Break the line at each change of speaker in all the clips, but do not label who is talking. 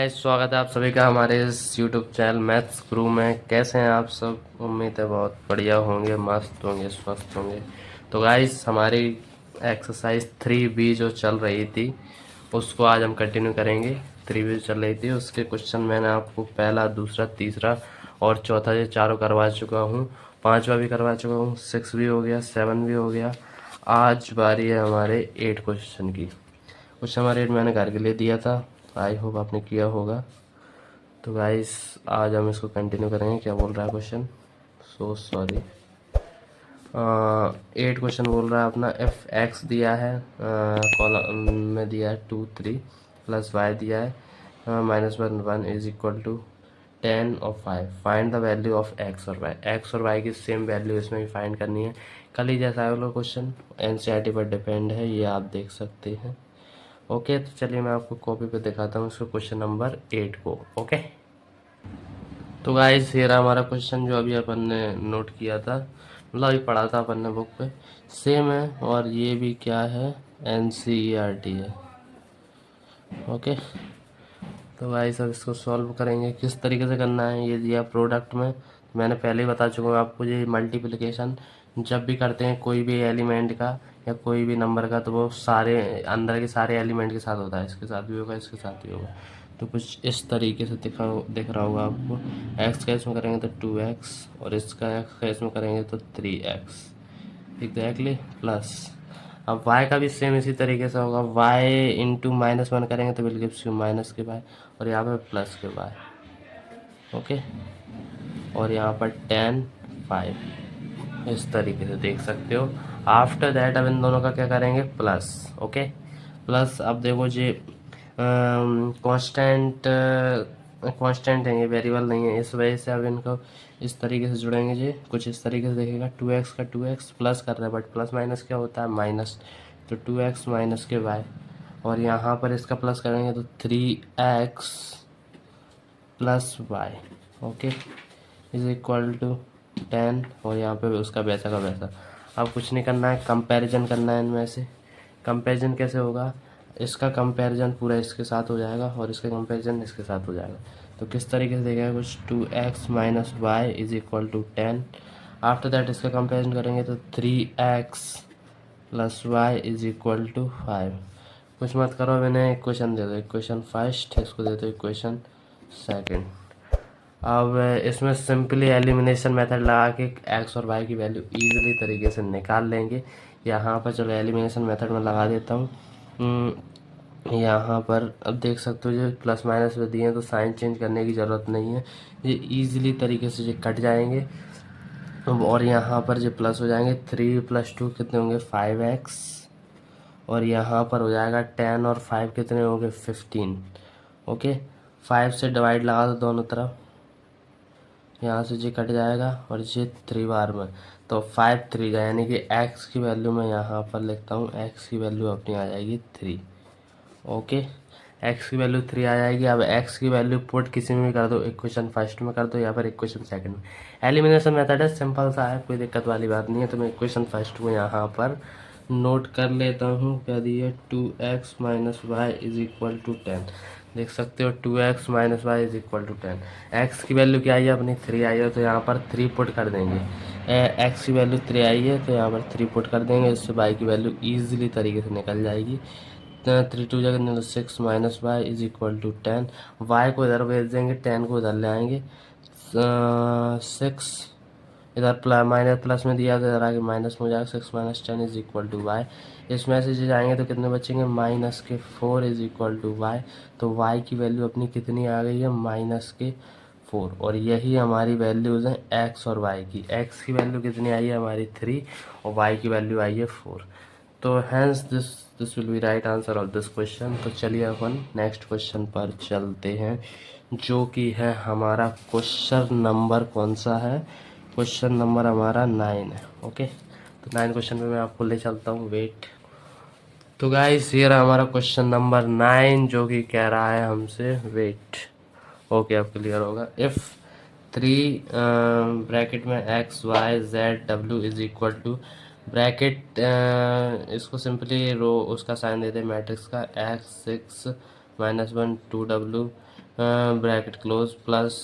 स्वागत है आप सभी का हमारे इस YouTube चैनल मैथ्स गुरु में। कैसे हैं आप सब? उम्मीद है बहुत बढ़िया होंगे, मस्त होंगे, स्वस्थ होंगे। तो गाइस, हमारी एक्सरसाइज 3B जो चल रही थी उसको आज हम कंटिन्यू करेंगे। 3B चल रही थी, उसके क्वेश्चन मैंने आपको पहला, दूसरा, तीसरा और चौथा ये चारों करवा चुका हूँ। पांचवा भी करवा चुका हूँ, 6 भी हो गया, 7 भी हो गया। आज बारी है हमारे 8 क्वेश्चन की। क्वेश्चन नंबर 8 मैंने घर के लिए दिया था, आई होप आपने किया होगा। तो गाइस, आज हम इसको कंटिन्यू करेंगे। क्या बोल रहा है क्वेश्चन? So sorry. 8 क्वेश्चन बोल रहा है अपना। एफ एक्स दिया है, कॉलम में दिया है 2 3 प्लस वाई दिया है -1 1 इज इक्वल टू 10 और 5। Find the value of x और वाई। एक्स और वाई की सेम वैल्यू इसमें भी फाइंड करनी है। कल ही जैसा है क्वेश्चन, एनसीईआरटी पर डिपेंड है, ये आप देख सकते हैं। ओके, तो चलिए मैं आपको कॉपी पे दिखाता हूँ इसको, क्वेश्चन नंबर 8 को। ओके, तो गाइस ये रहा हमारा क्वेश्चन जो अभी अपन ने नोट किया था, मतलब अभी पढ़ा था अपन ने बुक पे, सेम है। और ये भी क्या है? एनसीईआरटी है। ओके, तो गाइस अब इसको सॉल्व करेंगे। किस तरीके से करना है ये दिया प्रोडक्ट में, मैंने पहले ही बता चुका हूँ आपको। ये मल्टीप्लिकेशन जब भी करते हैं कोई भी एलिमेंट का या कोई भी नंबर का, तो वो सारे अंदर के सारे एलिमेंट के साथ होता है। इसके साथ भी होगा, इसके साथ भी होगा। तो कुछ इस तरीके से दिख रहा होगा आपको। एक्स का इसमें करेंगे तो 2x, और इसका एक्स का इसमें करेंगे तो 3x एग्जैक्टली प्लस। अब y का भी सेम इसी तरीके से होगा। y इंटू -1 करेंगे तो विल गिव्स यू माइनस के y, और यहाँ पर प्लस के y। ओके, और यहाँ पर 10 5 इस तरीके से देख सकते हो। आफ्टर दैट अब इन दोनों का क्या करेंगे? प्लस। Okay, plus. अब देखो जी, कांस्टेंट कांस्टेंट है, ये वेरिएबल नहीं है, इस वजह से अब इनको इस तरीके से जुड़ेंगे जी। कुछ इस तरीके से देखेगा, 2x का 2x प्लस कर रहा है, बट प्लस माइनस क्या होता है? माइनस। तो 2x माइनस के y, और यहाँ पर इसका प्लस करेंगे तो 3x plus y. Okay, is equal to 10, और यहाँ पे उसका वैसा का वैसा। अब कुछ नहीं करना है, कंपैरिजन करना है इनमें से। कंपैरिजन कैसे होगा? इसका कंपैरिजन पूरा इसके साथ हो जाएगा और इसका कंपैरिजन इसके साथ हो जाएगा। तो किस तरीके से देखेगा कुछ? 2x minus y is equal to 10। After that इसका कंपैरिजन करेंगे तो 3x plus y is equal to 5। कुछ मत करो, मैंने इक्वेशन दे दो। इक्वेशन फर्स्ट, इसको दे दो इक्वेशन सेकंड। अब इसमें सिंपली एलिमिनेशन मेथड लगा के एक्स और वाई की वैल्यू इजीली तरीके से निकाल लेंगे। यहाँ पर चलो एलिमिनेशन मेथड में लगा देता हूँ। यहाँ पर अब देख सकते हो जो प्लस माइनस में दिए हैं, तो साइन चेंज करने की ज़रूरत नहीं है। ये इजीली तरीके से ये कट जाएंगे। और यहाँ पर जो प्लस हो जाएंगे, 3 + 2 कितने होंगे? 5x, और यहाँ पर हो जाएगा 10 और 5 कितने होंगे? 15। ओके, 5 से डिवाइड लगा दो दोनों तरफ, यहाँ से जी कट जाएगा, और ये 3 बार में, तो 5 3 का, यानी कि x की वैल्यू मैं यहाँ पर लिखता हूँ। x की वैल्यू अपनी आ जाएगी 3। ओके, x की वैल्यू 3 आ जाएगी। अब x की वैल्यू पुट किसी में भी कर दो, इक्वेशन फर्स्ट में कर दो या फिर इक्वेशन सेकंड में। एलिमिनेशन मेथड है, सिंपल सा है, कोई दिक्कत वाली बात नहीं है। तो मैं इक्वेशन फर्स्ट को यहाँ पर नोट कर लेता हूँ। क्या दिए? 2x minus y is equal to 10। देख सकते हो 2x minus y is equal to 10। X की वैल्यू क्या आई है अपनी? 3 आई है, तो यहाँ पर 3 पुट कर देंगे। एक्स की वैल्यू 3 आई है, तो यहाँ पर 3 पुट कर देंगे। इससे वाई की वैल्यू ईजिली तरीके से निकल जाएगी। 3 2 जगह 6 minus y is equal to 10। Y को इधर भेज देंगे, 10 को इधर ले आएंगे। 6 इधर माइनस प्लस में दिया, तो इधर आगे माइनस में हो जाएगा। 6 minus 10 is equal to y. इसमें से जो जाएंगे तो कितने बचेंगे? -4 इज इक्वल टू वाई। तो वाई की वैल्यू अपनी कितनी आ गई है? -4। और यही हमारी वैल्यूज़ हैं एक्स और वाई की। एक्स की वैल्यू कितनी आई है हमारी? 3, और वाई की वैल्यू आई है 4। तो hence this will be right answer of this question. तो चलिए अपन नेक्स्ट क्वेश्चन पर चलते हैं, जो कि है हमारा क्वेश्चन नंबर कौन सा है? क्वेश्चन नंबर हमारा 9 है। ओके, तो 9 क्वेश्चन पे मैं आपको ले चलता हूँ, वेट। तो गाइस ये रहा हमारा क्वेश्चन नंबर 9, जो कि कह रहा है हमसे, वेट। ओके, अब क्लियर होगा। इफ़ 3 ब्रैकेट में एक्स वाई जेड डब्ल्यू इज इक्वल टू ब्रैकेट, इसको सिंपली रो उसका साइन देते हैं मैट्रिक्स का, x 6 -1 2w bracket close plus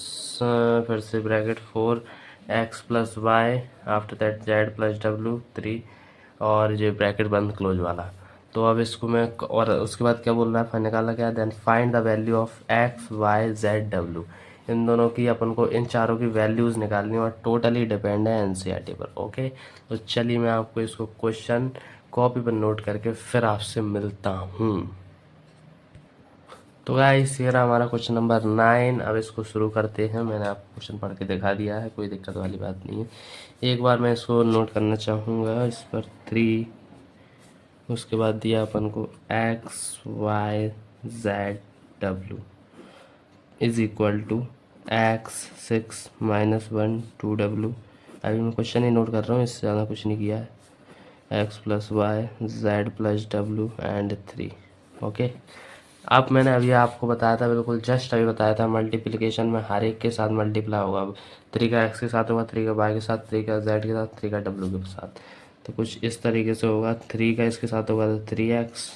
फिर से bracket 4x plus y after that z plus w 3 और ये ब्रैकेट बंद क्लोज वाला। तो अब इसको मैं और उसके बाद क्या बोल रहा है, निकालना क्या है, then find the value of x y z w। इन दोनों की अपन को इन चारों की वैल्यूज़ निकालनी है और टोटली डिपेंड है एनसीईआरटी पर। ओके, तो चलिए मैं आपको इसको क्वेश्चन कॉपी पर नोट करके फिर आपसे मिलता हूँ। तो गाइस ये रहा हमारा क्वेश्चन नंबर 9। अब इसको शुरू करते हैं। मैंने आपको क्वेश्चन पढ़ के दिखा दिया है, कोई दिक्कत वाली बात नहीं है। एक बार मैं इसको नोट करना चाहूँगा। इस पर 3, उसके बाद दिया अपन को x y z w is equal to x6 -1 2w। अभी मैं क्वेश्चन ही नोट कर रहा हूँ, इससे ज़्यादा कुछ नहीं किया है। x plus y z plus w and 3। Okay, अब मैंने अभी आपको बताया था, बिल्कुल जस्ट अभी बताया था, मल्टीप्लिकेशन में हर एक के साथ मल्टीप्लाई होगा। अब 3 का x के साथ होगा, 3 का y के साथ, 3 का z के साथ, 3 का w के साथ। तो कुछ इस तरीके से होगा। 3 का इसके साथ होगा तो 3x,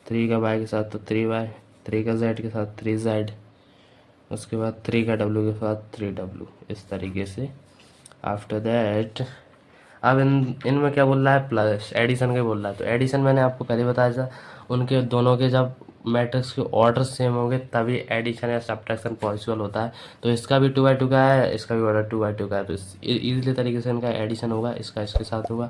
3 का y के साथ तो 3y, 3 का z के साथ 3z, उसके बाद 3 का w के साथ 3w, इस तरीके से। आफ्टर दैट अब इनमें क्या बोल रहा है, प्लस एडिशन के बोल रहा है। तो एडिशन मैंने आपको पहले बताया था, उनके दोनों के जब मैट्रिक्स के ऑर्डर सेम होंगे तभी एडिशन या सब्ट्रैक्शन पॉसिबल होता है। तो इसका भी 2/2 का है, इसका भी ऑर्डर 2/2 का है। तो इजीली तरीके से इनका एडिशन होगा। इसका इसके साथ होगा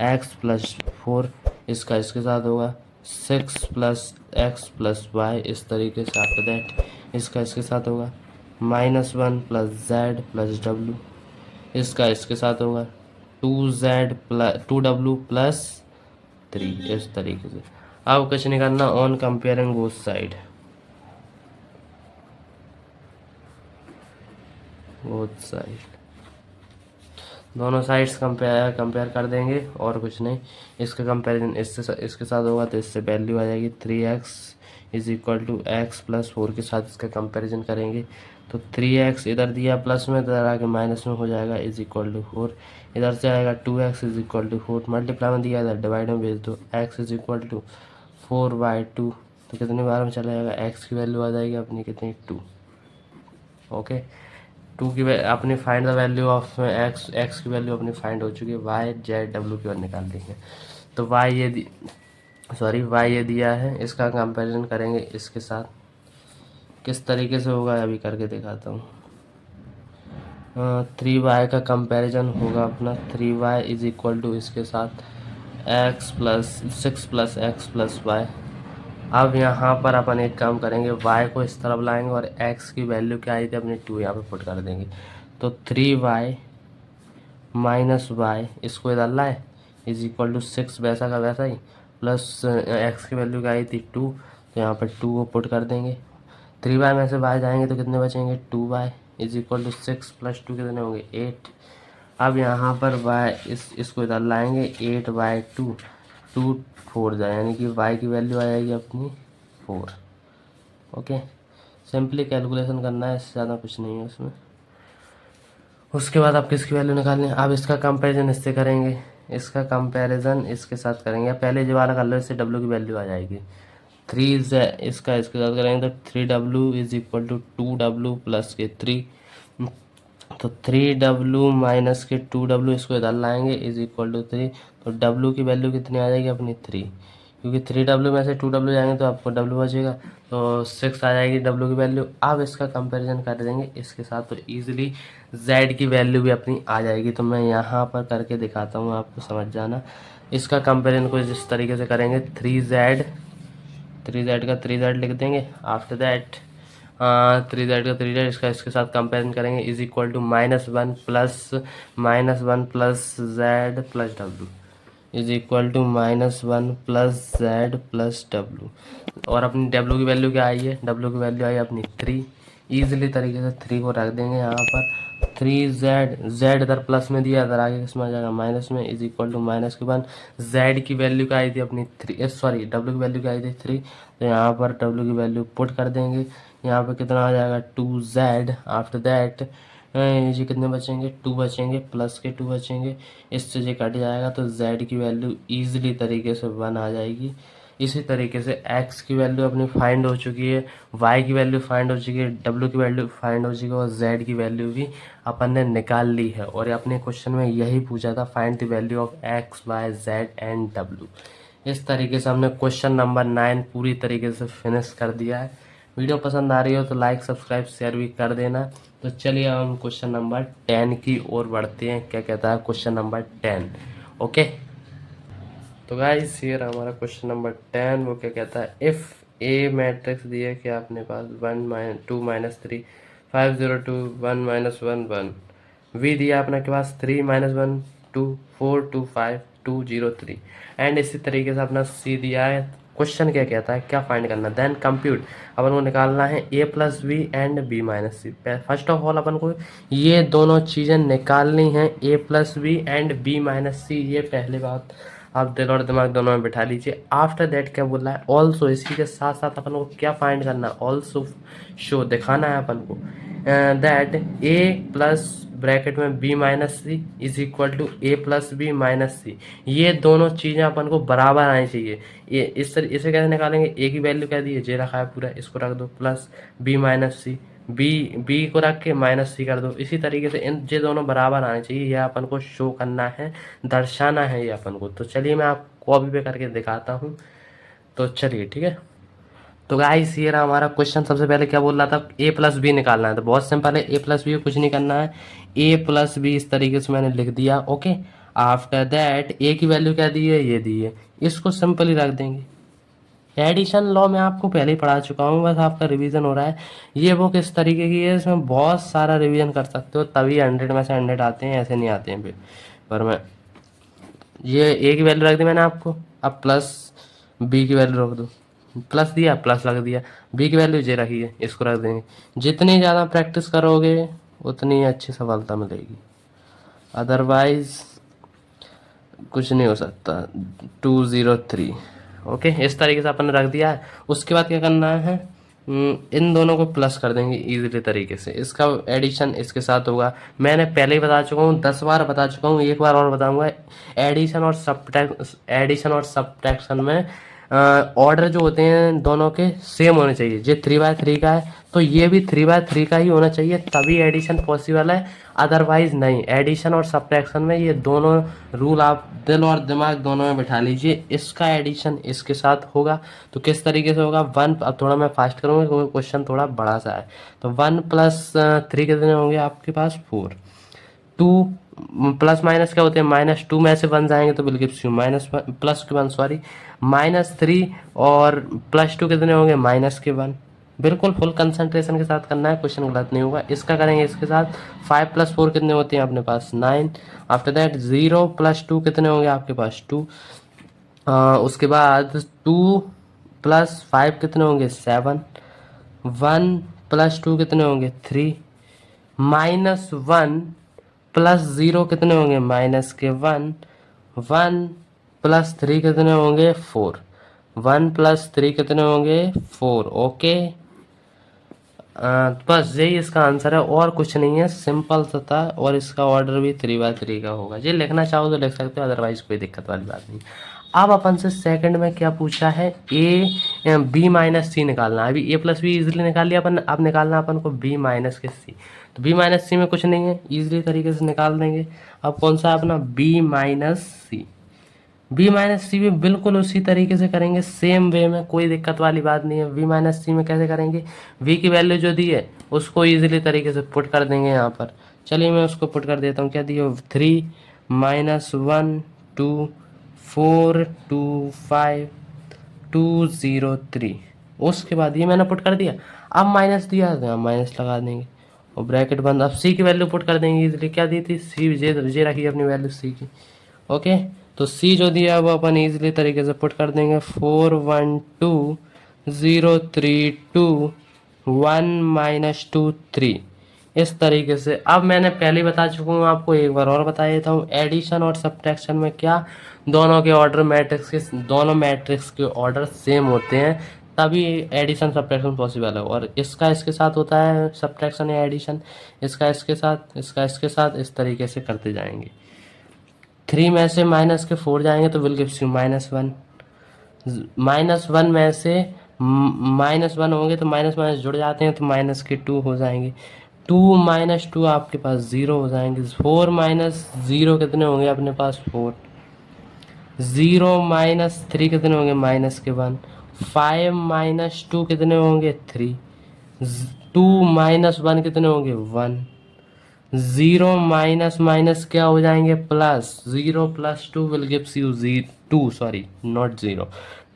x प्लस 4, इसका इसके साथ होगा 6 प्लस x प्लस वाई, इस तरीके से। आफ्टर दैट इसका इसके साथ होगा -1 प्लस z प्लस w, इसका इसके साथ होगा 2z प्लस 2w प्लस 3, इस तरीके से। अब कुछ नहीं करना, ऑन कंपेयरिंग बोथ साइड, दोनों साइड्स कंपेयर कर देंगे और कुछ नहीं। इसका कंपेरिजन इसके साथ होगा तो इससे वैल्यू आ जाएगी 3x is equal to x plus 4 के साथ इसका कंपेरिजन करेंगे तो 3x इधर दिया प्लस में, इधर आके माइनस में हो जाएगा, इज इक्वल टू 4। इधर से आएगा 2x is equal to 4, multiply में दिया, इधर डिवाइड में भेज दो, x इज इक्वल टू 4/2। तो कितने बार में चला जाएगा, x की वैल्यू आ जाएगी अपनी कितनी, 2। ओके, 2 की अपनी find the value of x की वैल्यू अपनी फाइंड हो चुकी है, y z w की और निकाल दी है। तो y ये दिया है, इसका कंपैरिजन करेंगे इसके साथ। किस तरीके से होगा अभी करके दिखाता हूँ। 3y का कंपैरिजन होगा अपना, 3y इज इक्वल टू इसके साथ6 प्लस एक्स प्लस वाई। अब यहाँ पर अपन एक काम करेंगे, y को इस तरफ लाएंगे और x की वैल्यू क्या आई थी अपनी 2 यहाँ पे पुट कर देंगे। तो 3y माइनस वाई, इसको इधर लाए, इज इक्वल टू 6 वैसा का वैसा ही, प्लस x की वैल्यू क्या आई थी 2, तो यहाँ पर 2 को पुट कर देंगे। 3y में से y जाएंगे तो कितने बचेंगे, 2y is equal to 6 plus 2 कितने होंगे, 8। अब यहाँ पर y इसको इधर लाएंगे, 8/2 2 4 जाए, यानी कि y की वैल्यू आ जाएगी अपनी 4। ओके, सिंपली कैलकुलेशन करना है, इससे ज़्यादा कुछ नहीं है उसमें। उसके बाद आप किसकी वैल्यू निकालनी है, आप इसका कंपैरिजन इससे करेंगे, इसका कंपैरिजन इसके साथ करेंगे, पहले जो वाला कर लो, इससे w की वैल्यू आ जाएगी 3 इसका इसके साथ करेंगे तो 3w is equal to 2w plus के 3। तो 3w माइनस के 2w, इसको इधर लाएंगे, इज इक्वल टू 3। तो w की वैल्यू कितनी आ जाएगी अपनी 3, क्योंकि 3w में से 2w जाएंगे तो आपको w बचेगा, तो 6 आ जाएगी w की वैल्यू। अब इसका कंपैरिजन कर देंगे इसके साथ तो ईजिली z की वैल्यू भी अपनी आ जाएगी। तो मैं यहाँ पर करके दिखाता हूँ, आपको समझ जाना। इसका कंपैरिजन को इस तरीके से करेंगे, 3z का 3z लिख देंगे। आफ्टर दैट 3z का 3z इसका इसके साथ कंपेरिजन करेंगे, is equal to -1 plus z plus w, is equal to -1 plus z plus w। और अपनी w की वैल्यू क्या आई है, w की वैल्यू आई अपनी 3। ईजिली तरीके से 3 को रख देंगे यहाँ पर। 3z इधर प्लस में दिया, इधर आगे किसमें आ जाएगा, माइनस में, इज इक्वल टू -1 z की वैल्यू क्या आई थी अपनी 3, सॉरी w की वैल्यू क्या आई थी 3। तो यहाँ पर w की वैल्यू पुट कर देंगे, यहाँ पर कितना आ जाएगा 2z। आफ्टर दैट ये कितने बचेंगे, 2 बचेंगे, प्लस के 2 बचेंगे, इससे ये कट जाएगा तो z की वैल्यू ईजिली तरीके से 1 आ जाएगी। इसी तरीके से x की वैल्यू अपनी फाइंड हो चुकी है, y की वैल्यू फाइंड हो चुकी है, w की वैल्यू फाइंड हो चुकी है और z की वैल्यू भी अपन ने निकाल ली है। और अपने क्वेश्चन में यही पूछा था, find the value of x, y, z and w। इस तरीके से हमने क्वेश्चन नंबर 9 पूरी तरीके से फिनिश कर दिया है। वीडियो पसंद आ रही हो तो लाइक, सब्सक्राइब, शेयर भी कर देना। तो चलिए अब हम क्वेश्चन नंबर 10 की ओर बढ़ते हैं। क्या कहता है क्वेश्चन नंबर 10? ओके, तो गाइस ये रहा हमारा क्वेश्चन नंबर 10। वो क्या कहता है, इफ़ ए मैट्रिक्स दिया कि अपने पास 1 - 2 - 3 5 0 2 1 - 1 1, वी दिया अपने के पास 3 - 1 2 4 2 5 2 0 3 एंड इसी तरीके से अपना सी दिया है। क्वेश्चन क्या कहता है, क्या फाइंड करना, देन कंप्यूट, अपन को निकालना है a plus B and b minus C. First of all अपन को ये दोनों चीज़ें निकालनी है, a plus B and b minus सी। ये पहली बात आप दिल और दिमाग दोनों में बिठा लीजिए। आफ्टर दैट क्या बोल रहा है, ऑल्सो, इसी के साथ साथ अपन को क्या फाइंड करना है, ऑल्सो शो, दिखाना है अपन को दैट a प्लस ब्रैकेट में b minus C is equal to a plus B minus सी। ये दोनों चीज़ें अपन को बराबर आनी चाहिए। ये इसे कैसे निकालेंगे, a की वैल्यू क्या दी है, जे रखा है पूरा, इसको रख दो, प्लस b माइनस सी, बी को रख के माइनस सी कर दो। इसी तरीके से इन ये दोनों बराबर आने चाहिए, यह अपन को शो करना है, दर्शाना है ये अपन को। तो चलिए मैं आपको कॉपी पे करके दिखाता हूँ। तो चलिए ठीक है। तो गाइस ये रहा हमारा क्वेश्चन। सबसे पहले क्या बोल रहा था, a प्लस बी निकालना है। तो बहुत सिंपल है, a प्लस बी कुछ नहीं करना है, a प्लस बी इस तरीके से मैंने लिख दिया। ओके, आफ्टर दैट a की वैल्यू क्या दी है, ये दी है, इसको सिंपली रख देंगे। एडिशन लॉ में आपको पहले ही पढ़ा चुका हूँ, बस आपका रिवीजन हो रहा है। ये बुक इस तरीके की है, इसमें बहुत सारा रिवीजन कर सकते हो, तभी 100 में से 100 आते हैं, ऐसे नहीं आते हैं। पर मैं ये a की वैल्यू रख दी मैंने आपको, अब प्लस b की वैल्यू रख दो, प्लस दिया, प्लस रख दिया, b की वैल्यू जे रखी है, इसको रख देंगे। जितनी ज़्यादा प्रैक्टिस करोगे उतनी अच्छी सफलता मिलेगी, अदरवाइज कुछ नहीं हो सकता। 203। ओके, इस तरीके से अपन ने रख दिया है। उसके बाद क्या करना है, इन दोनों को प्लस कर देंगे इजीली तरीके से। इसका एडिशन इसके साथ होगा, मैंने पहले ही बता चुका हूँ, 10 बार बता चुका हूँ, एक बार और बताऊंगा। एडिशन और सब्ट्रैक्शन में ऑर्डर जो होते हैं दोनों के सेम होने चाहिए। ये 3/3 का है तो ये भी 3/3 का ही होना चाहिए, तभी एडिशन पॉसिबल है, अदरवाइज नहीं। एडिशन और सब्ट्रैक्शन में ये दोनों रूल आप दिल और दिमाग दोनों में बिठा लीजिए। इसका एडिशन इसके साथ होगा तो किस तरीके से होगा, 1, अब थोड़ा मैं फास्ट करूँगा क्योंकि क्वेश्चन थोड़ा बड़ा सा है। तो 1 + 3 कितने होंगे आपके पास, 4। 2 प्लस माइनस क्या होते हैं, -2 में से 1 जाएंगे तो बिल्कुल क्यों, +1 सॉरी, -3 और +2 कितने होंगे, -1। बिल्कुल फुल कंसंट्रेशन के साथ करना है, क्वेश्चन गलत नहीं होगा। इसका करेंगे इसके साथ, 5 + 4 कितने होते हैं अपने पास, 9। आफ्टर दैट 0 + 2 कितने होंगे आपके पास, 2। उसके बाद 2 + 5 कितने होंगे, 7। 1 + 2 कितने होंगे, 3। -1 + 0 कितने होंगे, -1। 1 + 3 कितने होंगे, 4। 1 + 3 कितने होंगे, 4। ओके, बस यही इसका आंसर है और कुछ नहीं है, सिंपल सा था। और इसका ऑर्डर भी 3/3 का होगा। ये लिखना चाहो तो लिख सकते हो, अदरवाइज कोई दिक्कत वाली बात नहीं। अब अपन से सेकंड में क्या पूछा है, b माइनस सी निकालना है। अभी a प्लस बी इजिली निकाल लिया अपन, अब निकालना अपन को b माइनस के सी। तो b माइनस सी में कुछ नहीं है, इजिली तरीके से निकाल देंगे। अब कौन सा अपना b माइनस सी, बी माइनस सी भी बिल्कुल उसी तरीके से करेंगे, सेम वे में, कोई दिक्कत वाली बात नहीं है। वी माइनस सी में कैसे करेंगे, वी की वैल्यू जो दी है उसको इजीली तरीके से पुट कर देंगे यहाँ पर। चलिए मैं उसको पुट कर देता हूँ, क्या दिया, 3 -1 2 4 2 5 2 0 3। उसके बाद ये मैंने पुट कर दिया, अब माइनस दिया तो माइनस लगा देंगे और ब्रैकेट बंद। अब सी की वैल्यू पुट कर देंगे इजीली, क्या दी थी, सी, जे रखी अपनी वैल्यू सी की। ओके, तो सी जो दिया है वो अपन इजीली तरीके से पुट कर देंगे, 4 1 2 0 3 2 1 - 2 3। इस तरीके से। अब मैंने पहले ही बता चुका हूँ आपको, एक बार और बता देता हूँ। एडिशन और सब्ट्रैक्शन में क्या, दोनों के ऑर्डर दोनों मैट्रिक्स के ऑर्डर सेम होते हैं, तभी एडिशन सब्ट्रैक्शन पॉसिबल है। और इसका इसके साथ होता है सब्ट्रैक्शन या एडिशन, इसका इसके साथ, इसका इसके साथ, इस तरीके से करते जाएंगे। 3 में से -4 जाएंगे तो विल गिव्स यू -1। -1 में से -1 होंगे तो माइनस माइनस जुड़ जाते हैं, तो माइनस के 2 हो जाएंगे। 2 माइनस 2 आपके पास 0 हो जाएंगे। 4 माइनस 0 कितने होंगे अपने पास 4। 0 माइनस 3 कितने होंगे -1। 5 माइनस 2 कितने होंगे 3। 2 माइनस 1 कितने होंगे 1। 0 माइनस माइनस क्या हो जाएंगे plus. 0 plus 2 will gives you 2, sorry not 0।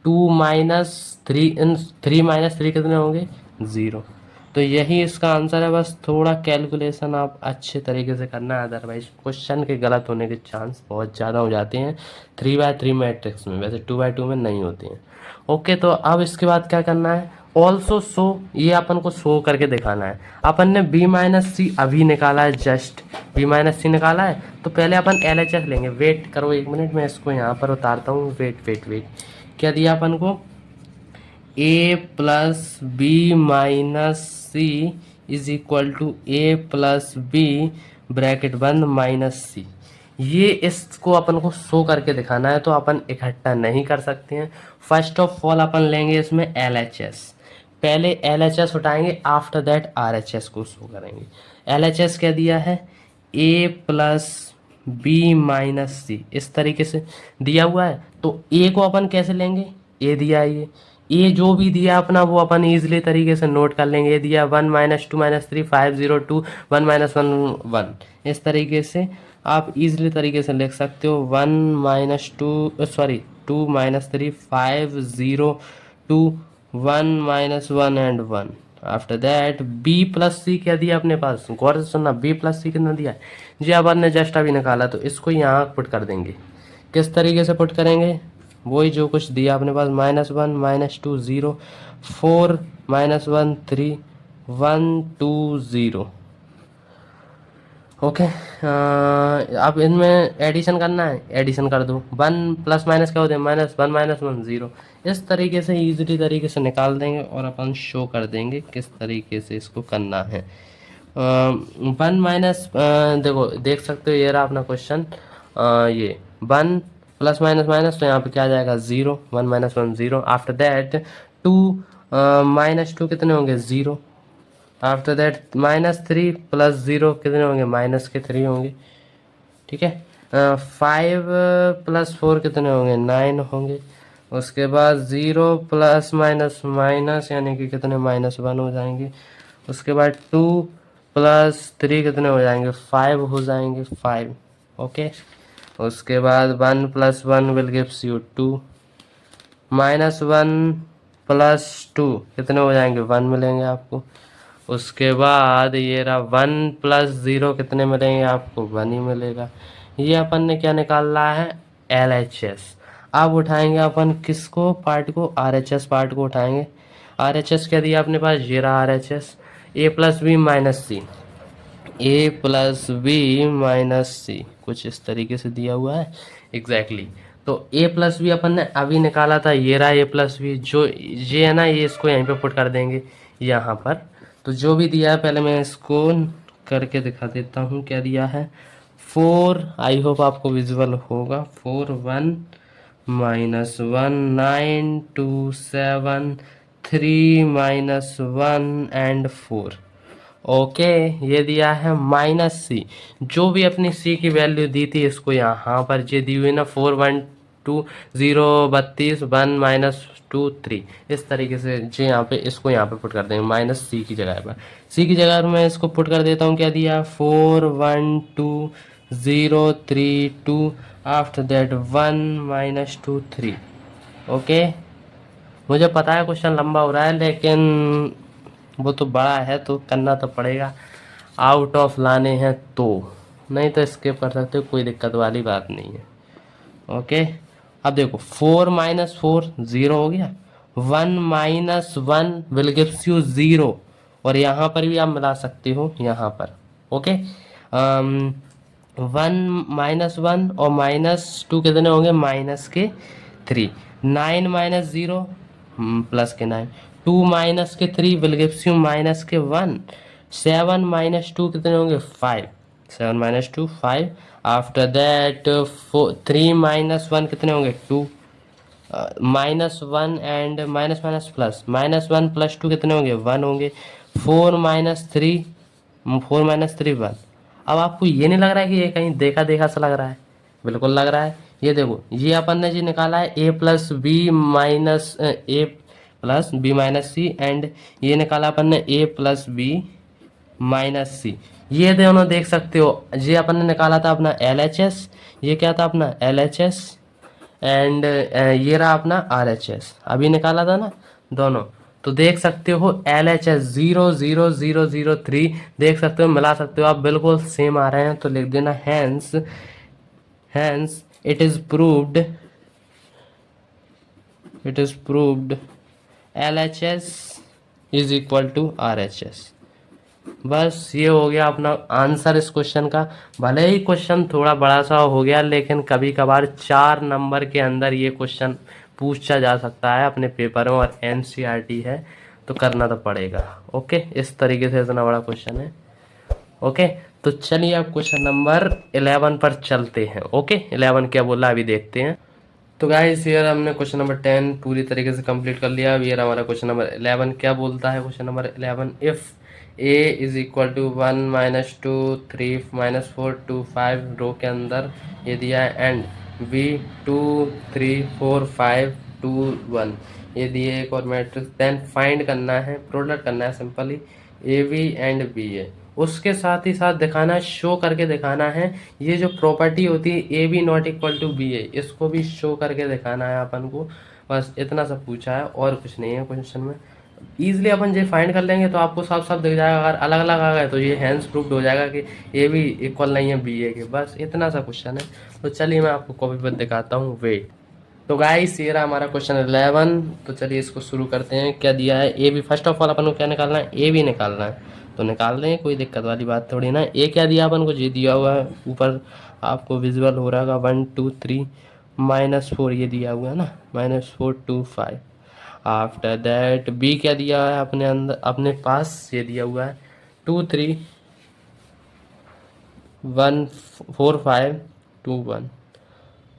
2 minus 3, 3 minus 3 कितने होंगे 0। तो यही इसका आंसर है। बस थोड़ा कैलकुलेशन आप अच्छे तरीके से करना है, अदरवाइज क्वेश्चन के गलत होने के चांस बहुत ज़्यादा हो जाते हैं 3x3 मैट्रिक्स में, वैसे 2x2 में नहीं होते हैं। ओके, तो अब इसके बाद क्या करना है, ऑल्सो शो, ये अपन को शो करके दिखाना है। अपन ने b माइनस सी अभी निकाला है, जस्ट b माइनस सी निकाला है, तो पहले अपन LHS लेंगे। वेट करो 1 मिनट, मैं इसको यहाँ पर उतारता हूँ। वेट वेट वेट, क्या दिया अपन को, a plus B minus C is equal to a plus b bracket बंद माइनस सी। ये इसको अपन को शो करके दिखाना है, तो अपन इकट्ठा नहीं कर सकते हैं। फर्स्ट ऑफ ऑल अपन लेंगे इसमें LHS। पहले LHS उठाएंगे, आफ्टर दैट RHS को शो करेंगे। LHS क्या दिया है, a प्लस बी माइनस सी, इस तरीके से दिया हुआ है। तो a को अपन कैसे लेंगे, a दिया है ये जो भी दिया अपना वो अपन ईजिली तरीके से नोट कर लेंगे। ये दिया 1 माइनस 2 माइनस 3 5 0 2 1 माइनस 1 1, इस तरीके से आप ईजिली तरीके से लिख सकते हो। 1 minus 2 sorry 2 minus 3 5 0 2 1 minus 1 and 1। After that b plus C क्या दिया अपने पास, गौर से सुनना, b प्लस सी कितना दिया है जी अपन ने जस्ट अभी निकाला, तो इसको यहाँ पुट कर देंगे। किस तरीके से पुट करेंगे, वही जो कुछ दिया अपने पास, -1 -2 0 4 -1 3 1 2 0। ओके, अब इनमें एडिशन करना है, एडिशन कर दो। 1 प्लस माइनस क्या होते हैं, -1 -1 0। इस तरीके से इजीली तरीके से निकाल देंगे और अपन शो कर देंगे किस तरीके से इसको करना है। 1 माइनस, देखो देख सकते हो ये रहा अपना क्वेश्चन। ये 1 प्लस माइनस माइनस, तो यहाँ पे क्या आ जाएगा 0। 1 माइनस 1 0। आफ्टर दैट 2 माइनस 2 कितने होंगे 0। आफ्टर दैट -3 प्लस 0 कितने होंगे -3 होंगे, ठीक है। 5 प्लस 4 कितने होंगे 9 होंगे। उसके बाद 0 प्लस माइनस माइनस यानी कि कितने -1 हो जाएंगे। उसके बाद 2 प्लस 3 कितने हो जाएंगे 5 हो जाएंगे 5। ओके, उसके बाद 1 plus 1 will gives you 2 -1 plus 2 कितने हो जाएंगे 1 मिलेंगे आपको। उसके बाद ये रहा 1 प्लस 0 कितने मिलेंगे आपको 1 ही मिलेगा। ये अपन ने क्या निकालना है LHS। अब उठाएंगे अपन किसको, पार्ट को, RHS पार्ट को उठाएंगे। RHS क्या दिया अपने पास, ये रहा RHS, a plus B minus C, a plus B minus C, कुछ इस तरीके से दिया हुआ है एग्जैक्टली। तो a प्लस बी अपन ने अभी निकाला था, ये रहा a प्लस बी, जो ये है ना ये इसको यहीं पे पुट कर देंगे यहाँ पर। तो जो भी दिया है पहले मैं इसको करके दिखा देता हूँ क्या दिया है। 4, आई होप आपको विजुअल होगा, 4 1 -1 9 2 7 3 -1 एंड 4। ओके, ये दिया है -c। जो भी अपनी c की वैल्यू दी थी इसको यहाँ पर ये दी हुई ना 4 1 2 0 32 1 -2 3, इस तरीके से जी यहाँ पे इसको यहाँ पे पुट कर देंगे -c की जगह पर। c की जगह पर मैं इसको पुट कर देता हूँ, क्या दिया 4 1 2 0 3 2 आफ्टर दैट 1 -2 3। ओके, मुझे पता है क्वेश्चन लंबा हो रहा है लेकिन वो तो बड़ा है तो करना तो पड़ेगा, आउट ऑफ लाने हैं तो, नहीं तो स्किप कर सकते हो, कोई दिक्कत वाली बात नहीं है। ओके, अब देखो 4 - 4 0 हो गया, 1 - 1 विल गिव्स यू 0, और यहाँ पर भी आप मिला सकते हो यहाँ पर। ओके, 1 -1 और -2 कितने होंगे -3। 9 - 0 प्लस के 9, 2 - 3 विल गिव्स यू -1। 7 - 2 कितने होंगे 5, 7 - 2 5। आफ्टर दैट 3 - 1 कितने होंगे 2। -1 एंड माइनस माइनस प्लस, -1 + 2 कितने होंगे 1 होंगे। 4 - 3, 1। अब आपको ये नहीं लग रहा है कि ये कहीं देखा देखा सा लग रहा है? बिल्कुल लग रहा है। ये देखो, ये अपन ने जी निकाला है a+b - c एंड ये निकाला अपन ने a+b - c। ये दोनों देख सकते हो, ये अपन ने निकाला था अपना LHS, ये क्या था अपना LHS एंड ये रहा अपना RHS, अभी निकाला था ना दोनों। तो देख सकते हो LHS 00003, देख सकते हो, मिला सकते हो आप, बिल्कुल सेम आ रहे हैं। तो लिख देना hence it is proved LHS is equal to RHS। बस ये हो गया अपना आंसर इस क्वेश्चन का। भले ही क्वेश्चन थोड़ा बड़ा सा हो गया, लेकिन कभी कभार 4 नंबर के अंदर ये क्वेश्चन पूछा जा सकता है अपने पेपर में, और NCERT है तो करना तो पड़ेगा। ओके, इस तरीके से इतना बड़ा क्वेश्चन है। ओके, तो चलिए अब क्वेश्चन नंबर 11 पर चलते हैं। ओके, 11 क्या बोला अभी देखते हैं। तो गाइस यार, हमने क्वेश्चन नंबर 10 पूरी तरीके से कंप्लीट कर लिया। अब ये हमारा क्वेश्चन नंबर 11 क्या बोलता है। Question number 11, if a is equal to 1 - 2 3 - 4 2 5 row के अंदर ये दिया है, एंड b 2 3 4 5 2 1 ये दिए एक और मैट्रिक्स, देन फाइंड करना है, प्रोडक्ट करना है simply A B and B A. उसके साथ ही साथ दिखाना, शो करके दिखाना है, ये जो प्रॉपर्टी होती है A B not equal to B A, इसको भी शो करके दिखाना है अपन को। बस इतना सा पूछा है और कुछ नहीं है क्वेश्चन में। ईजिली अपन ये फाइंड कर लेंगे तो आपको साफ साफ दिख जाएगा। अगर अलग अलग आ गए तो ये हैंस प्रूव्ड हो जाएगा कि ए बी इक्वल नहीं है बी ए के। बस इतना सा क्वेश्चन है। तो चलिए मैं आपको कॉपी पर दिखाता हूँ, वेट। तो गाइस ये रहा हमारा क्वेश्चन 11। तो चलिए इसको शुरू करते हैं। क्या दिया है, A B. First of all अपन को क्या निकालना है, ए बी निकालना है, तो निकाल दें, कोई दिक्कत वाली बात थोड़ी ना। ए क्या दिया अपन को, जी दिया हुआ है ऊपर, आपको विजुअल हो रहा होगा 1 2 3 -4 ये दिया हुआ है ना, -4 2 5। आफ्टर दैट बी क्या दिया है अपने अंदर, अपने पास ये दिया हुआ है 2 3 1 4 5 2 1।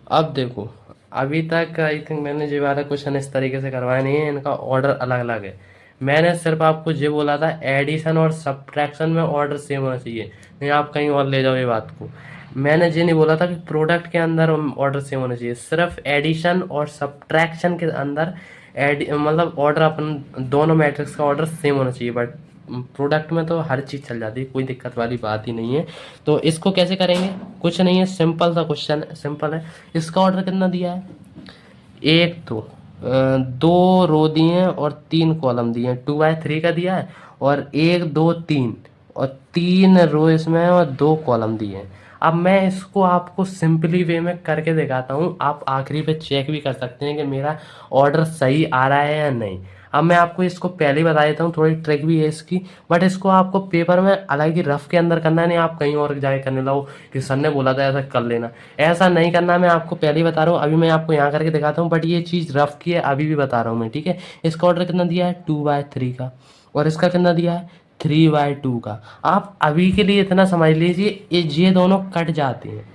अब देखो, अभी तक आई थिंक मैंने जो वाला क्वेश्चन इस तरीके से करवाया नहीं है, इनका ऑर्डर अलग अलग है। मैंने सिर्फ आपको ये बोला था एडिशन और सब्ट्रैक्शन में ऑर्डर सेम होना चाहिए, नहीं आप कहीं और ले जाओ ये बात को। मैंने ये नहीं बोला था कि प्रोडक्ट के अंदर ऑर्डर सेम होना चाहिए, सिर्फ एडिशन और सब्ट्रैक्शन के अंदर मतलब ऑर्डर अपन दोनों मैट्रिक्स का ऑर्डर सेम होना चाहिए। बट प्रोडक्ट में तो हर चीज़ चल जाती है, कोई दिक्कत वाली बात ही नहीं है। तो इसको कैसे करेंगे, कुछ नहीं है, सिंपल सा क्वेश्चन है, सिंपल है। इसका ऑर्डर कितना दिया है, एक तो 2 रो दिए हैं और 3 कॉलम दिए हैं, 2/3 का दिया है, और 1 2 3 और 3 रो इसमें है और 2 कॉलम दिए हैं। अब मैं इसको आपको सिंपली वे में करके दिखाता हूँ, आप आखिरी पे चेक भी कर सकते हैं कि मेरा ऑर्डर सही आ रहा है या नहीं। अब मैं आपको इसको पहले ही बता देता हूँ, थोड़ी ट्रिक भी है इसकी, बट इसको आपको पेपर में अलग ही रफ के अंदर करना है, नहीं आप कहीं और जाके करने लगो कि सर ने बोला था ऐसा कर लेना। ऐसा नहीं करना, मैं आपको पहले ही बता रहा हूँ। अभी मैं आपको यहाँ करके दिखाता हूँ, बट ये चीज़ रफ की है, अभी भी बता रहा हूँ मैं, ठीक है। इसका ऑर्डर कितना दिया है 2/3 का, और इसका कितना दिया है 3/2 का। आप अभी के लिए इतना समझ लीजिए, ये दोनों कट जाते हैं,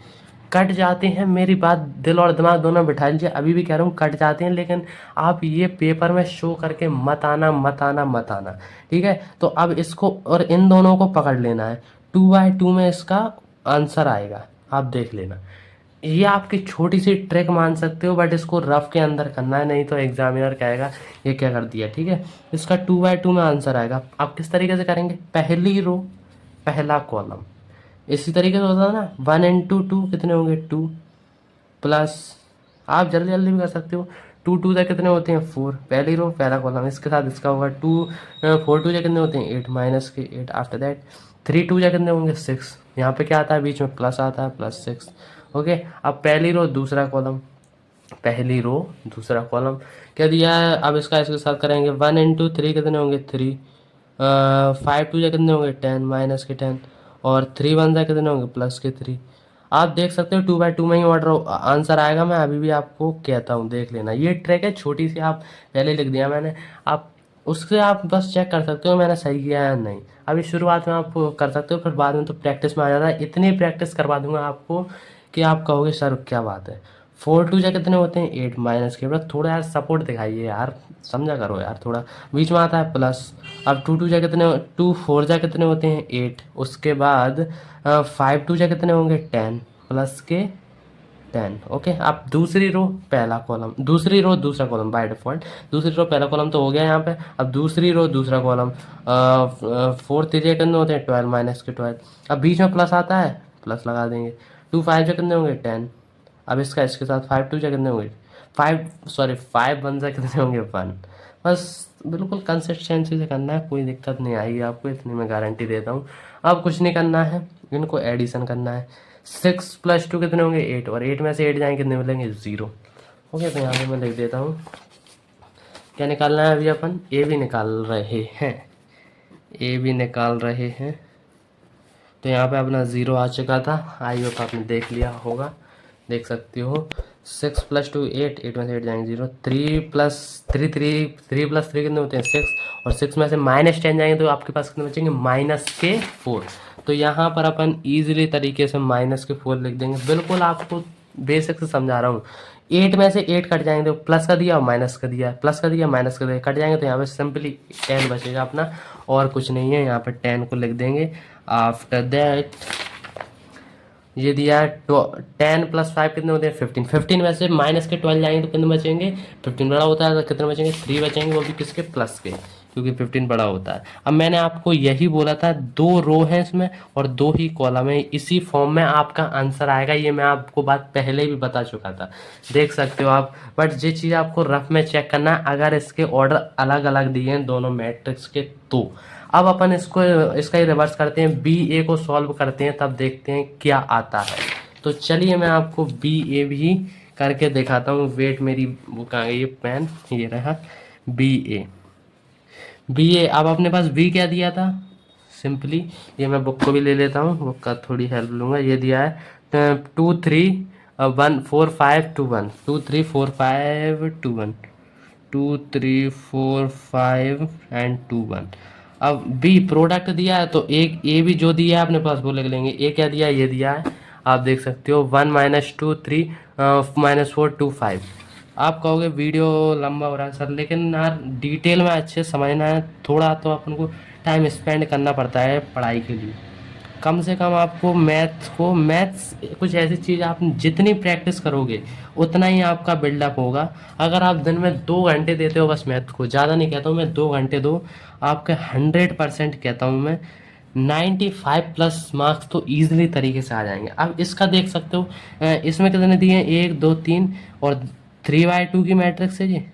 कट जाते हैं, मेरी बात दिल और दिमाग दोनों बिठा लीजिए, अभी भी कह रहा हूँ कट जाते हैं। लेकिन आप ये पेपर में शो करके मत आना मत आना मत आना, ठीक है। तो अब इसको और इन दोनों को पकड़ लेना है, 2/2 में इसका आंसर आएगा, आप देख लेना। ये आपकी छोटी सी ट्रिक मान सकते हो, बट इसको रफ के अंदर करना है, नहीं तो एग्जामिनर कहेगा ये क्या कर दिया, ठीक है। इसका 2/2 में आंसर आएगा। आप किस तरीके से करेंगे, पहली रो पहला कॉलम, इसी तरीके से होता है ना, 1 × 2 कितने होंगे 2, प्लस आप जल्दी जल्दी भी कर सकते हो, 2 2 से कितने होते हैं 4, पहली रो पहला कॉलम, इसके साथ इसका होगा 2 4 2 से कितने होते हैं 8 माइनस के 8। आफ्टर दैट 3 2 से कितने होंगे 6, यहाँ पे क्या आता है बीच में प्लस आता है, +6। ओके, अब पहली रो दूसरा कॉलम, पहली रो दूसरा कॉलम क्या दिया है, अब इसका इसके साथ करेंगे 1 × 3 कितने होंगे 3, 5 2 से कितने होंगे 10 माइनस के 10, और 3 1 से कितने होंगे +3। आप देख सकते हो 2/2 में ही ऑर्डर आंसर आएगा। मैं अभी भी आपको कहता हूँ, देख लेना, ये ट्रिक है छोटी सी, आप पहले लिख दिया मैंने, आप उससे आप बस चेक कर सकते हो मैंने सही किया है या नहीं। अभी शुरुआत में आप कर सकते हो, फिर बाद में तो प्रैक्टिस में आ जाता है, इतनी प्रैक्टिस करवा दूंगा आपको कि आप कहोगे सर क्या बात है। 4 टू जा कितने होते हैं 8 माइनस के बाद थोड़ा यार सपोर्ट दिखाइए यार, समझा करो यार थोड़ा, बीच में आता है प्लस। अब 2 टू जा कितने, 2 4 जा कितने होते हैं 8, उसके बाद 5 टू जा कितने होंगे 10 प्लस के 10। ओके, अब दूसरी रो पहला कॉलम, दूसरी रो दूसरा कॉलम बाय डिफॉल्ट, दूसरी रो पहला कॉलम तो हो गया यहाँ पे। अब दूसरी रो दूसरा कॉलम, 4 तीजे कितने होते हैं 12 माइनस के 12। अब बीच में प्लस आता है, प्लस लगा देंगे। 2 5 से कितने होंगे 10। अब इसका इसके साथ 5 2 से कितने होंगे 5, सॉरी 5 1 से कितने होंगे 1। बस बिल्कुल कंसिस्टेंसी से करना है, कोई दिक्कत नहीं आएगी आपको, इतनी मैं गारंटी देता हूँ। अब कुछ नहीं करना है, इनको एडिशन करना है। 6 प्लस 2 कितने होंगे 8, और 8 में से 8 जाएंगे कितने मिलेंगे 0। ओके, तो यहाँ पे मैं लिख देता हूँ क्या निकालना है अभी अपन, ए भी निकाल रहे हैं, ए भी निकाल रहे हैं। तो यहाँ पे अपना 0 आ चुका था, आई होप आपने देख लिया होगा, देख सकते हो। 6 प्लस 2 8, 8 में से 8 जाएंगे 0। 3 प्लस 3 3 प्लस 3 कितने होते हैं 6, और 6 में से -10 जाएंगे तो आपके पास कितने बचेंगे -4। तो यहाँ पर अपन ईजिली तरीके से -4 लिख देंगे, बिल्कुल आपको बेसिक से समझा रहा हूँ। 8 में से 8 कट जाएंगे तो प्लस का दिया और माइनस का दिया, प्लस का दिया माइनस का दिया, कट जाएंगे तो यहाँ पे सिंपली 10 बचेगा अपना, और कुछ नहीं है। यहाँ पे 10 को लिख देंगे। आफ्टर दैट ये दिया है 10 प्लस 5 कितने होते हैं 15, 15 में से माइनस के 12 जाएंगे तो कितने बचेंगे 15 बड़ा होता है तो कितने बचेंगे 3 बचेंगे, वो भी किसके प्लस के, क्योंकि 15 बड़ा होता है। अब मैंने आपको यही बोला था, 2 रो है इसमें और 2 ही कॉलम है, इसी फॉर्म में आपका आंसर आएगा, ये मैं आपको बात पहले भी बता चुका था, देख सकते हो आप। बट ये चीज़ आपको रफ में चेक करना है, अगर इसके ऑर्डर अलग अलग दिए हैं दोनों मैट्रिक्स के तो। अब अपन इसको इसका ही रिवर्स करते हैं, बी ए को सॉल्व करते हैं, तब देखते हैं क्या आता है। तो चलिए मैं आपको बी ए भी करके दिखाता हूँ। वेट, मेरी बुक आ गई, ये पेन ये रहा, बी ए। बी ए, अब अपने पास बी क्या दिया था, सिंपली ये मैं बुक को भी ले लेता हूँ, बुक का थोड़ी हेल्प लूँगा। ये दिया है 2 3 1 4 5 2 1, 2 3 4 5 2 1, 2 3 4 5 एंड 2 1। अब बी प्रोडक्ट दिया है तो एक ए भी जो दिया है अपने पास वो लिख लेंगे। ए क्या दिया है, ये दिया है, आप देख सकते हो 1 -2 3 -4 2 5। आप कहोगे वीडियो लंबा हो रहा है सर, लेकिन यार डिटेल में अच्छे समझना है थोड़ा, तो अपन को टाइम स्पेंड करना पड़ता है पढ़ाई के लिए। कम से कम आपको मैथ्स कुछ ऐसी चीज़ आप जितनी प्रैक्टिस करोगे उतना ही आपका बिल्डअप होगा। अगर आप दिन में 2 घंटे देते हो बस मैथ को, ज़्यादा नहीं कहता हूँ मैं, 2 घंटे दो, आपके 100% कहता हूँ मैं 95 प्लस मार्क्स तो ईजिली तरीके से आ जाएंगे। अब इसका देख सकते हो, इसमें कितने दिए हैं 1 2 3 और 3/2 की मैट्रिक्स है ये,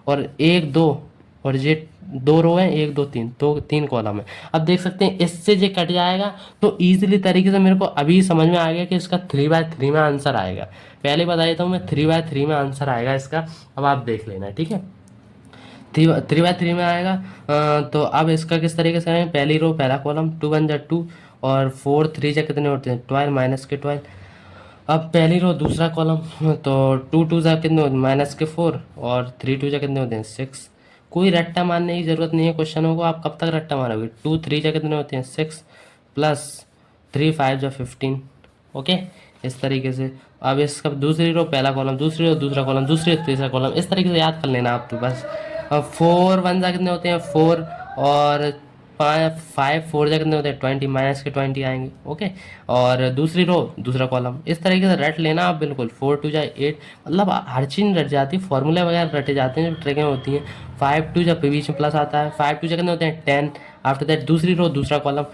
और 1 2 और ये 2 रो है, 1 2 3 तो 3 कॉलम है। अब देख सकते हैं इससे ये कट जाएगा, तो ईजिली तरीके से मेरे को अभी समझ में आ गया कि इसका 3/3 में आंसर आएगा। पहले बता देता हूँ मैं, 3/3 में आंसर आएगा इसका। अब आप देख लेना, ठीक है, 3/3 में आएगा। तो अब इसका किस तरीके से आएगा, पहली रो पहला कॉलम, 2 1 2 और 4 3 जा कितने होते हैं 12 माइनस के 12। अब पहली रो दूसरा कॉलम, तो 2 2 जा कितने होते हैं -4 और 3 2 जा कितने होते हैं 6। कोई रट्टा मारने की ज़रूरत नहीं है क्वेश्चनों को, आप कब तक रट्टा मारोगे। 2 3 जा कितने होते हैं 6 प्लस 3 5 जा 15। ओके, इस तरीके से। अब इसका दूसरी रो पहला कॉलम, दूसरी रो दूसरा कॉलम, दूसरी रो तीसरा कॉलम, इस तरीके से याद कर लेना आप तो बस। अब 4 1 जा कितने होते हैं 4 और 5 4 जा कितने होते हैं 20 माइनस के 20 आएंगे। ओके, और दूसरी रो दूसरा कॉलम, इस तरीके से रट लेना आप बिल्कुल। 4 2 जा 8, मतलब हर चीज़ रट जाती है, फॉर्मूले वगैरह रटे जाते हैं जब ट्रिकें होती हैं। 5 2 जब बीच में प्लस आता है, 5 2 जा कितने होते हैं 10। आफ्टर दैट दूसरी रो दूसरा कॉलम,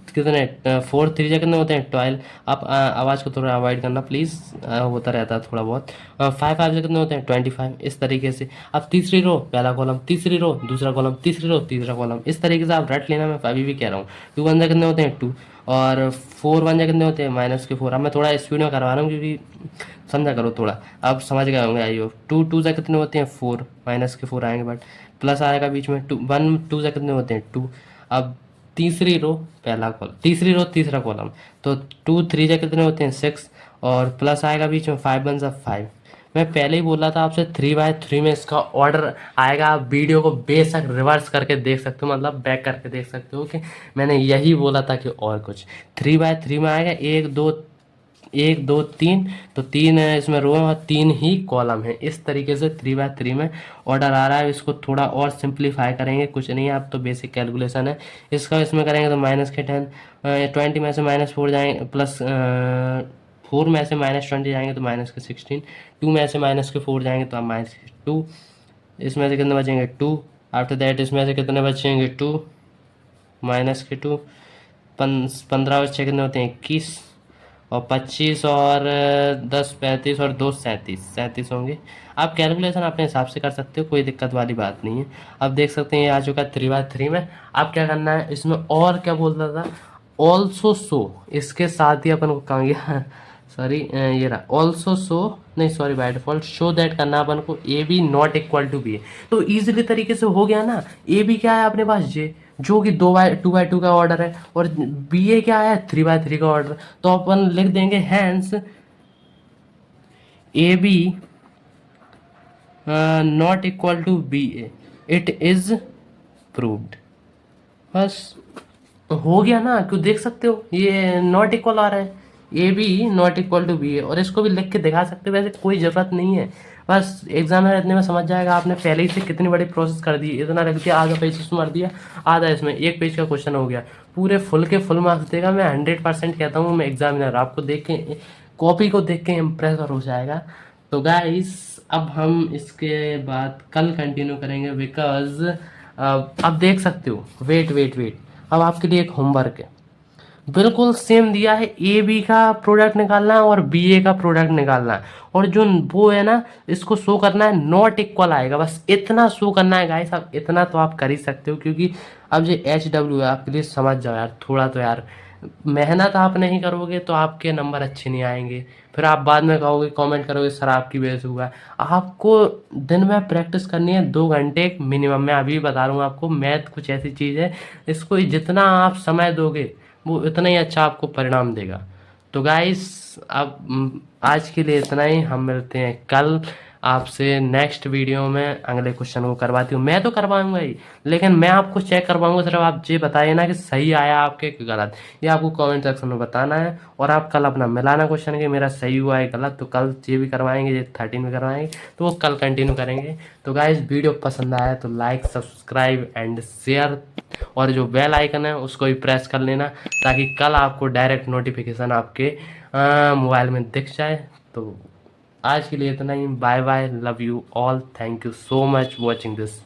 कितने 4 3 जा कितने होते हैं 12। आप आवाज़ को थोड़ा अवॉइड करना प्लीज़, होता रहता है थोड़ा बहुत। 5 5 जा कितने होते हैं 25, इस तरीके से। अब तीसरी रो पहला कॉलम, तीसरी रो दूसरा कॉलम, तीसरी रो तीसरा कॉलम, इस तरीके से आप रट लेना, मैं अभी भी कह रहा हूँ। 2 1 जा कितने होते हैं 2 और 4 1 जा कितने होते हैं -4। अब मैं थोड़ा स्पीड में करवा रहा हूँ क्योंकि समझा करो थोड़ा, आप समझ गए होंगे आई होप। 2 2 जा कितने होते हैं 4 -4 आएंगे, बट प्लस आएगा बीच में। 1 2 जा कितने होते हैं 2। अब तीसरी रो पहला कॉलम, तीसरी रो तीसरा कॉलम, तो 2 3 जा कितने होते हैं 6 और प्लस आएगा बीच में 5 1 जा 5। मैं पहले ही बोला था आपसे 3/3 में इसका ऑर्डर आएगा। आप वीडियो को बेशक रिवर्स करके देख सकते हो, मतलब बैक करके देख सकते हो कि मैंने यही बोला था कि और कुछ 3/3 में आएगा। 1 2 1 2 3, तो 3 इसमें रो और 3 ही कॉलम है। इस तरीके से 3x3 में ऑर्डर आ रहा है। इसको थोड़ा और सिंप्लीफाई करेंगे, कुछ नहीं है, अब तो बेसिक कैलकुलेशन है इसका। इसमें करेंगे तो माइनस के 10, 20 में से -4 जाएंगे, प्लस 4 में से -20 जाएंगे तो माइनस के 16, 2 में से माइनस के 4 जाएंगे तो माइनस के 2, इसमें से कितने बचेंगे 2। आफ्टर दैट इसमें से कितने बचेंगे 2, माइनस के 2, 15 और 6 कितने होते हैं 21, और 25 और 10 35 और 2 37 होंगे। आप कैलकुलेशन अपने हिसाब से कर सकते हो, कोई दिक्कत वाली बात नहीं है। अब देख सकते हैं ये आ चुका है 3x3 में। अब क्या करना है इसमें, और क्या बोलता था, ऑल्सो शो, इसके साथ ही अपन को कहाँ गया सॉरी, ये रहा ऑल्सो शो, नहीं sorry, by default show that करना अपन को a B not equal to b. तो इजीली तरीके से हो गया ना। ए बी क्या है अपने पास जे, जो कि 2x2 का ऑर्डर है, और बी ए क्या है 3x3 का ऑर्डर। तो अपन लिख देंगे hence a B not equal to B a, it is proved. बस हो गया ना। क्यों, देख सकते हो ये नॉट इक्वल आ रहा है, A B not equal to B A, और इसको भी लिख के दिखा सकते हो, वैसे कोई ज़रूरत नहीं है। बस एग्जामिनर इतने में समझ जाएगा आपने पहले ही से कितनी बड़ी प्रोसेस कर दी। इतना रख दिया, आधा पेज इसमें मार दिया, आधा इसमें, 1 पेज का क्वेश्चन हो गया। पूरे फुल के फुल मार्क्स देगा। मैं 100% कहता हूँ, मैं एग्जामिनर आपको देख के, कॉपी को देख के इम्प्रेस हो जाएगा। तो गाइस अब हम इसके बाद कल कंटिन्यू करेंगे, बिकॉज अब देख सकते हो, वेट, अब आपके लिए एक होमवर्क है, बिल्कुल सेम दिया है। ए बी का प्रोडक्ट निकालना है और बी ए का प्रोडक्ट निकालना है, और जो वो है ना इसको शो करना है नॉट इक्वल आएगा, बस इतना शो करना है गाइस। अब इतना तो आप कर ही सकते हो, क्योंकि अब जो HW है आपके लिए समझ जाओ यार, थोड़ा तो यार मेहनत आप नहीं करोगे तो आपके नंबर अच्छे नहीं आएंगे। फिर आप बाद में कहोगे, कमेंट करोगे सर आपकी वजह से हुआ है। आपको दिन में प्रैक्टिस करनी है 2 घंटे मिनिमम। मैं अभी बता रहा हूँ आपको, मैथ कुछ ऐसी चीज़ है, इसको जितना आप समय दोगे वो इतना ही अच्छा आपको परिणाम देगा। तो गाइस अब आज के लिए इतना ही। हम मिलते हैं कल आपसे नेक्स्ट वीडियो में। अगले क्वेश्चन को करवाती हूँ, मैं तो करवाऊंगा ही, लेकिन मैं आपको चेक करवाऊंगा। सिर्फ आप ये बताइए ना कि सही आया आपके कि गलत, ये आपको कमेंट सेक्शन में बताना है। और आप कल अपना मिलाना क्वेश्चन के, मेरा सही हुआ है गलत, तो कल ये भी करवाएंगे, ये 13 भी करवाएंगे, तो वो कल कंटिन्यू करेंगे। तो गाइस वीडियो पसंद आया तो लाइक सब्सक्राइब एंड शेयर, और जो बेल आइकन है उसको भी प्रेस कर लेना, ताकि कल आपको डायरेक्ट नोटिफिकेशन आपके मोबाइल में दिख जाए। तो आज के लिए इतना ही, bye bye, love you all, thank you so much watching this.